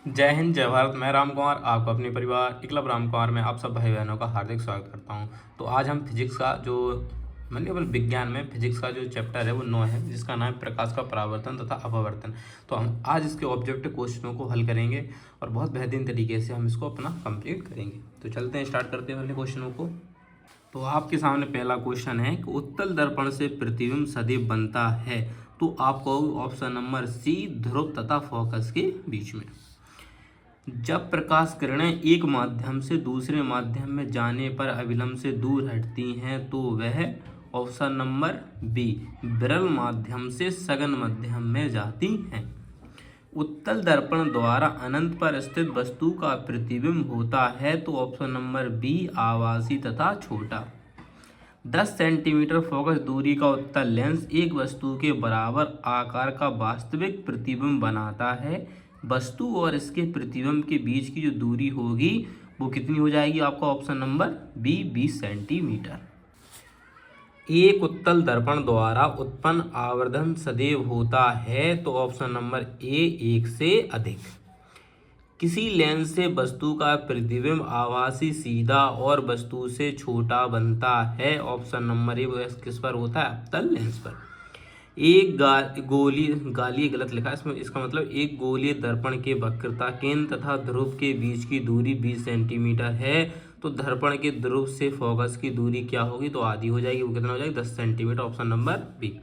जय हिंद जय भारत। मैं राम कुमार आपको अपने परिवार एकलव राम कुमार में आप सब भाई बहनों का हार्दिक स्वागत करता हूं। तो आज हम फिजिक्स का जो मतलब विज्ञान में फिजिक्स का जो चैप्टर है वो 9 है, जिसका नाम है प्रकाश का परावर्तन तथा अपवर्तन। तो हम आज इसके ऑब्जेक्टिव क्वेश्चनों को हल करेंगे और बहुत बेहतरीन तरीके से हम इसको अपना कंप्लीट करेंगे। तो चलते हैं, स्टार्ट करते हैं पहले क्वेश्चनों को। तो आपके सामने पहला क्वेश्चन है कि उत्तल दर्पण से प्रतिबिंब सदैव बनता है। तो आपको ऑप्शन नंबर सी, ध्रुव तथा फोकस के बीच में। जब प्रकाश किरणें एक माध्यम से दूसरे माध्यम में जाने पर अविलंब से दूर हटती हैं तो वह ऑप्शन नंबर बी, विरल माध्यम से सघन माध्यम में जाती हैं। उत्तल दर्पण द्वारा अनंत पर स्थित वस्तु का प्रतिबिंब होता है तो ऑप्शन नंबर बी, आभासी तथा छोटा। 10 सेंटीमीटर फोकस दूरी का उत्तल लेंस एक वस्तु के बराबर आकार का वास्तविक प्रतिबिंब बनाता है। वस्तु और इसके प्रतिबिंब के बीच की जो दूरी होगी वो कितनी हो जाएगी? आपका ऑप्शन नंबर बी, 20 सेंटीमीटर। एक उत्तल दर्पण द्वारा उत्पन्न आवर्धन सदैव होता है तो ऑप्शन नंबर ए, 1 से अधिक। किसी लेंस से वस्तु का प्रतिबिंब आभासी सीधा और वस्तु से छोटा बनता है। ऑप्शन नंबर ए किस पर होता है? अवतल लेंस पर। एक गालीय गलत लिखा है इसमें, इसका मतलब एक गोलीय दर्पण के वक्रता केंद्र तथा ध्रुव के बीच की दूरी 20 सेंटीमीटर है। तो दर्पण के ध्रुव से फोकस की दूरी क्या होगी? तो आधी हो जाएगी। वो कितना हो जाएगी? 10 सेंटीमीटर। Option number B.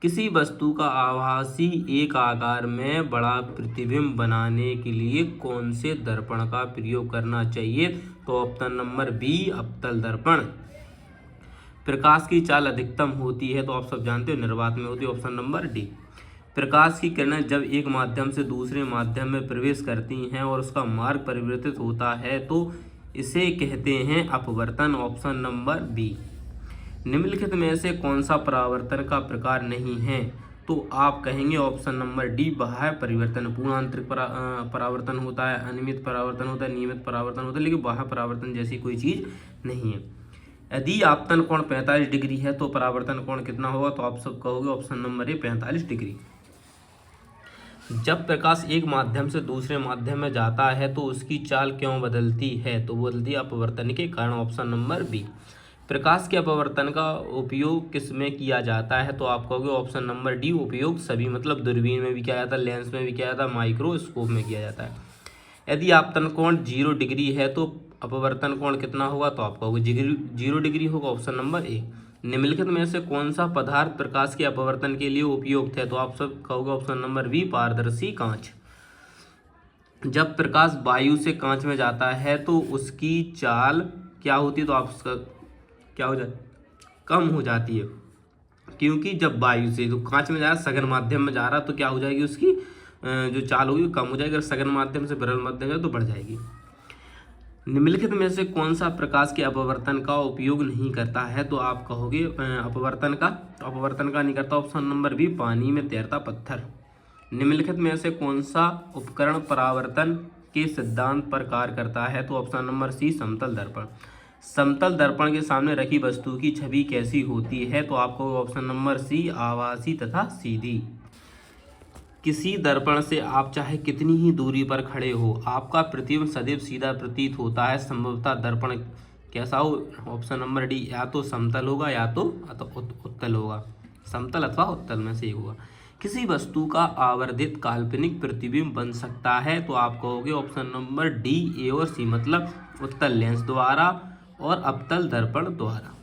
किसी वस्तु का आभासी एक आकार में बड़ा प्रतिबिंब बनाने के लिए कौन से दर्पण का प्रयोग करना चाहिए? तो ऑप्शन नंबर बी, अवतल दर्पण। प्रकाश की चाल अधिकतम होती है तो आप सब जानते हो निर्वात में होती है। Option number D. प्रकाश की किरणें जब एक माध्यम से दूसरे माध्यम में प्रवेश करती हैं और उसका मार्ग परिवर्तित होता है तो इसे कहते हैं अपवर्तन। Option number B. निम्नलिखित में से कौन सा परावर्तन का प्रकार नहीं है? तो आप कहेंगे ऑप्शन नंबर डी, बाह्य परिवर्तन। पूर्ण आंतरिक परावर्तन होता है, अनियमित परावर्तन होता है, नियमित परावर्तन होता है, लेकिन बाह्य परावर्तन जैसी कोई चीज नहीं है। यदि आपतन कोण 45 डिग्री है तो परावर्तन कोण कितना होगा? तो आप सब कहोगे ऑप्शन नंबर ए, 45 डिग्री। जब प्रकाश एक माध्यम से दूसरे माध्यम में जाता है तो उसकी चाल क्यों बदलती है? तो बदलती है अपवर्तन के कारण। Option number B. प्रकाश के अपवर्तन का उपयोग किस में किया जाता है? तो आप कहोगे ऑप्शन नंबर डी, उपयोग सभी, मतलब दूरबीन में भी किया जाता है, लेंस में भी किया जाता है, माइक्रोस्कोप में किया जाता है। यदि आपतन कोण 0 डिग्री है तो अपवर्तन कोण कितना होगा? तो आप कहोगे 0 डिग्री होगा। Option number A. निम्नलिखित में से कौन सा पदार्थ प्रकाश के अपवर्तन के लिए उपयुक्त है? तो आप सब कहोगे ऑप्शन नंबर बी, पारदर्शी कांच। जब प्रकाश वायु से कांच में जाता है तो उसकी चाल क्या होती है? तो आप उसका क्या हो जाए? कम हो जाती है, क्योंकि जब वायु से तो कांच में जा रहा है, सघन माध्यम में जा रहा है, तो क्या हो जाएगी? उसकी जो चाल होगी कम हो जाएगी। अगर सघन माध्यम से विरल माध्यम जाए तो बढ़ जाएगी। निम्नलिखित में से कौन सा प्रकाश के अपवर्तन का उपयोग नहीं करता है? तो आप कहोगे अपवर्तन का नहीं करता। ऑप्शन नंबर बी, पानी में तैरता पत्थर। निम्नलिखित में से कौन सा उपकरण परावर्तन के सिद्धांत पर कार्य करता है? तो ऑप्शन नंबर सी, समतल दर्पण। समतल दर्पण के सामने रखी वस्तु की छवि कैसी होती है? तो आपको ऑप्शन नंबर सी, आभासी तथा सीधी। किसी दर्पण से आप चाहे कितनी ही दूरी पर खड़े हो, आपका प्रतिबिंब सदैव सीधा प्रतीत होता है। संभवतः दर्पण कैसा हो? ऑप्शन नंबर डी, या तो समतल होगा या तो उत्तल होगा। समतल अथवा उत्तल में से एक होगा। किसी वस्तु का आवर्धित काल्पनिक प्रतिबिंब बन सकता है तो आप कहोगे ऑप्शन नंबर डी, ए और सी, मतलब उत्तल लेंस द्वारा और अवतल दर्पण द्वारा।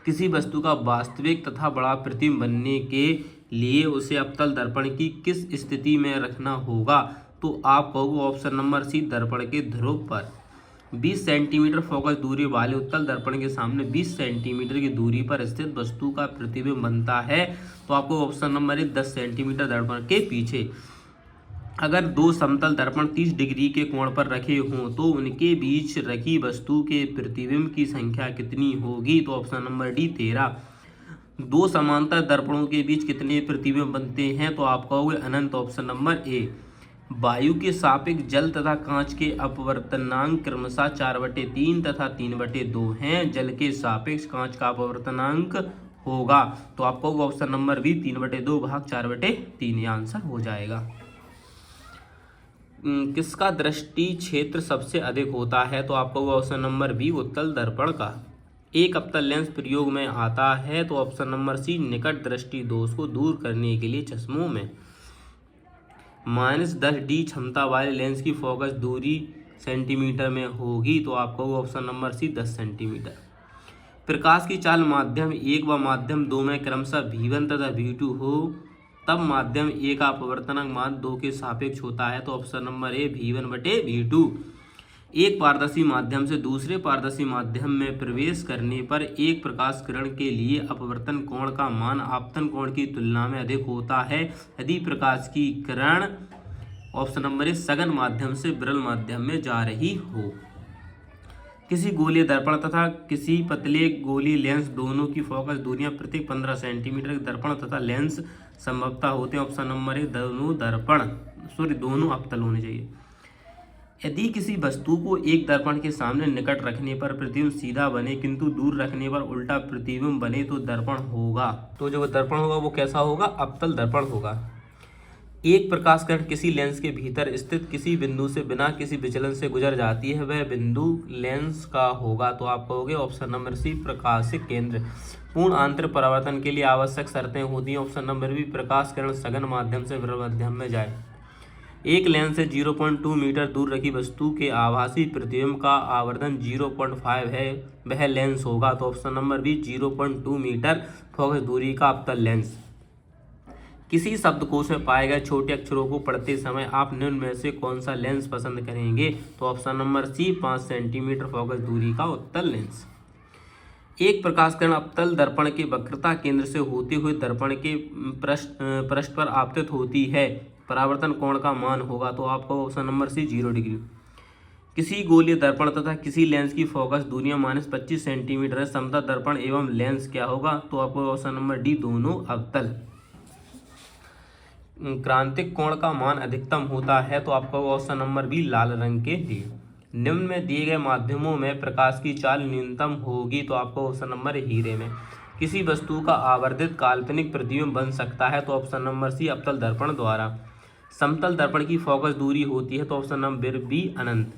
किसी वस्तु का वास्तविक तथा बड़ा प्रतिबिंब बनने के लिए उसे अवतल दर्पण की किस स्थिति में रखना होगा? तो आप कहोगे ऑप्शन नंबर सी, दर्पण के ध्रुव पर। 20 सेंटीमीटर फोकस दूरी वाले उत्तल दर्पण के सामने 20 सेंटीमीटर की दूरी पर स्थित वस्तु का प्रतिबिंब बनता है। तो आपको ऑप्शन नंबर ए, 10 सेंटीमीटर दर्पण के पीछे। अगर दो समतल दर्पण 30 डिग्री के कोण पर रखे हों तो उनके बीच रखी वस्तु के प्रतिबिंब की संख्या कितनी होगी? तो ऑप्शन नंबर डी, 13। दो समांतर दर्पणों के बीच कितने प्रतिबिंब बनते हैं? तो आप कहोगे अनंत। Option number A. वायु के सापेक्ष जल तथा कांच के अपवर्तनांक क्रमशः 4/3 तथा 3/2 हैं। जल के सापेक्ष कांच का अपवर्तनांक होगा। तो आप कहोगे ऑप्शन नंबर बी, 3/2 भाग 4/3। ये आंसर हो जाएगा। किसका दृष्टि क्षेत्र सबसे अधिक होता है? तो आपका होगा ऑप्शन नंबर बी उत्तल दर्पण का। एक अवतल लेंस प्रयोग में आता है तो ऑप्शन नंबर सी निकट दृष्टि दोष को दूर करने के लिए चश्मों में। -10D क्षमता वाले लेंस की फोकस दूरी सेंटीमीटर में होगी तो आपका होगा ऑप्शन नंबर सी 10 सेंटीमीटर। प्रकाश की चाल माध्यम 1 व माध्यम 2 में क्रमशः V1 तथा V2 हो तब माध्यम 1 का अपवर्तनांक मान 2 के सापेक्ष होता है तो ऑप्शन नंबर ए V1/V2। एक पारदर्शी माध्यम से दूसरे पारदर्शी माध्यम में प्रवेश करने पर एक प्रकाश किरण के लिए अपवर्तन कोण का मान आपतन कोण की तुलना में अधिक होता है यदि प्रकाश की किरण ऑप्शन नंबर ए सघन माध्यम से विरल माध्यम में जा रही हो। किसी गोलीय दर्पण तथा किसी पतले गोलीय लेंस दोनों की फोकस दूरियां प्रत्येक 15 सेंटीमीटर के दर्पण तथा लेंस संभवतः होते हैं ऑप्शन नंबर ए दोनों अवतल होने चाहिए। यदि किसी वस्तु को एक दर्पण के सामने निकट रखने पर प्रतिबिंब सीधा बने किंतु दूर रखने पर उल्टा प्रतिबिंब बने तो दर्पण होगा। तो जो दर्पण होगा वो कैसा होगा? अवतल दर्पण होगा। एक प्रकाश किरण किसी लेंस के भीतर स्थित किसी बिंदु से बिना किसी विचलन से गुजर जाती है वह बिंदु लेंस का होगा तो आप कहोगे ऑप्शन नंबर सी प्रकाशिक केंद्र। पूर्ण आंतर परावर्तन के लिए आवश्यक शर्तें होती हैं ऑप्शन नंबर बी प्रकाश किरण सघन माध्यम से विरल माध्यम में जाए। एक लेंस से 0.2 मीटर दूर रखी वस्तु के आभासी प्रतिबिंब का आवर्धन 0.5 है वह लेंस होगा तो option number B 0.2 metre focus दूरी का अवतल लेंस। किसी शब्दकोश में पाए गए छोटे अक्षरों को पढ़ते समय आप निम्न में से कौन सा लेंस पसंद करेंगे तो option number C 5 centimetre focus दूरी का उत्तल लेंस। एक प्रकाश किरण अवतल दर्पण के वक्रता केंद्र से होते हुए दर्पण के पृष्ठ पर आपतित होती है परावर्तन कोण का मान होगा तो आपका ऑप्शन नंबर सी 0 डिग्री। किसी गोलीय दर्पण तथा किसी लेंस की फोकस दूरियां -25 सेंटीमीटर है समतल दर्पण एवं लेंस क्या होगा तो आपको ऑप्शन नंबर डी दोनों अवतल। क्रांतिक कोण का मान अधिकतम होता है तो आपका ऑप्शन नंबर बी लाल रंग के लिए। निम्न में दिए गए माध्यमों में प्रकाश की चाल न्यूनतम होगी तो आपको ऑप्शन नंबर हीरे में। किसी वस्तु का आवर्धित काल्पनिक प्रतिबिंब बन सकता है तो ऑप्शन नंबर सी अवतल दर्पण द्वारा। समतल दर्पण की फोकस दूरी होती है तो ऑप्शन नंबर बी अनंत।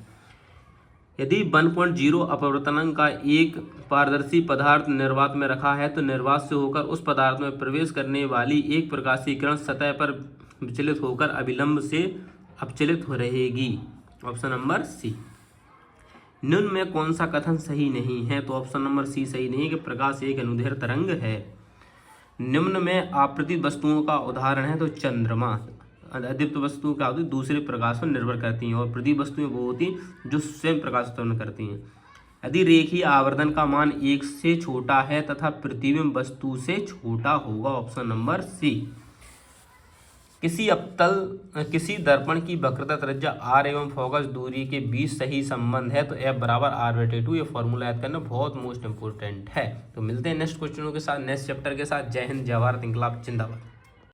यदि 1.0 अपवर्तनांक का एक पारदर्शी पदार्थ निर्वात में रखा है तो निर्वात से होकर उस पदार्थ में प्रवेश करने वाली एक प्रकाशीय किरण सतह पर विचलित होकर अभिलंब से अपचलित हो रहेगी ऑप्शन नंबर सी। निम्न में कौन सा कथन सही नहीं है तो ऑप्शन नंबर सी सही नहीं है कि प्रकाश एक अनुदैर्ध्य तरंग है। निम्न में आपतित वस्तुओं का उदाहरण है तो चंद्रमा। अदीप्त वस्तुओं क्या होती है दूसरे प्रकाश पर निर्भर करती हैं और प्रदीप वस्तुएं वो होती हैं जो स्वयं प्रकाश उत्पन्न करती हैं। यदि रेखीय आवर्धन का मान 1 से छोटा है तथा प्रतिबिंब वस्तु से छोटा होगा ऑप्शन नंबर सी। किसी दर्पण की वक्रता त्रिज्या r एवं फोकस दूरी के बीच सही संबंध है तो F बराबर r/2। ये फॉर्मूला याद करना बहुत मोस्ट इंपोर्टेंट है। तो मिलते हैं नेक्स्ट क्वेश्चनों के साथ नेक्स्ट चैप्टर के साथ। जय हिंद, जय भारत, इंकलाब जिंदाबाद।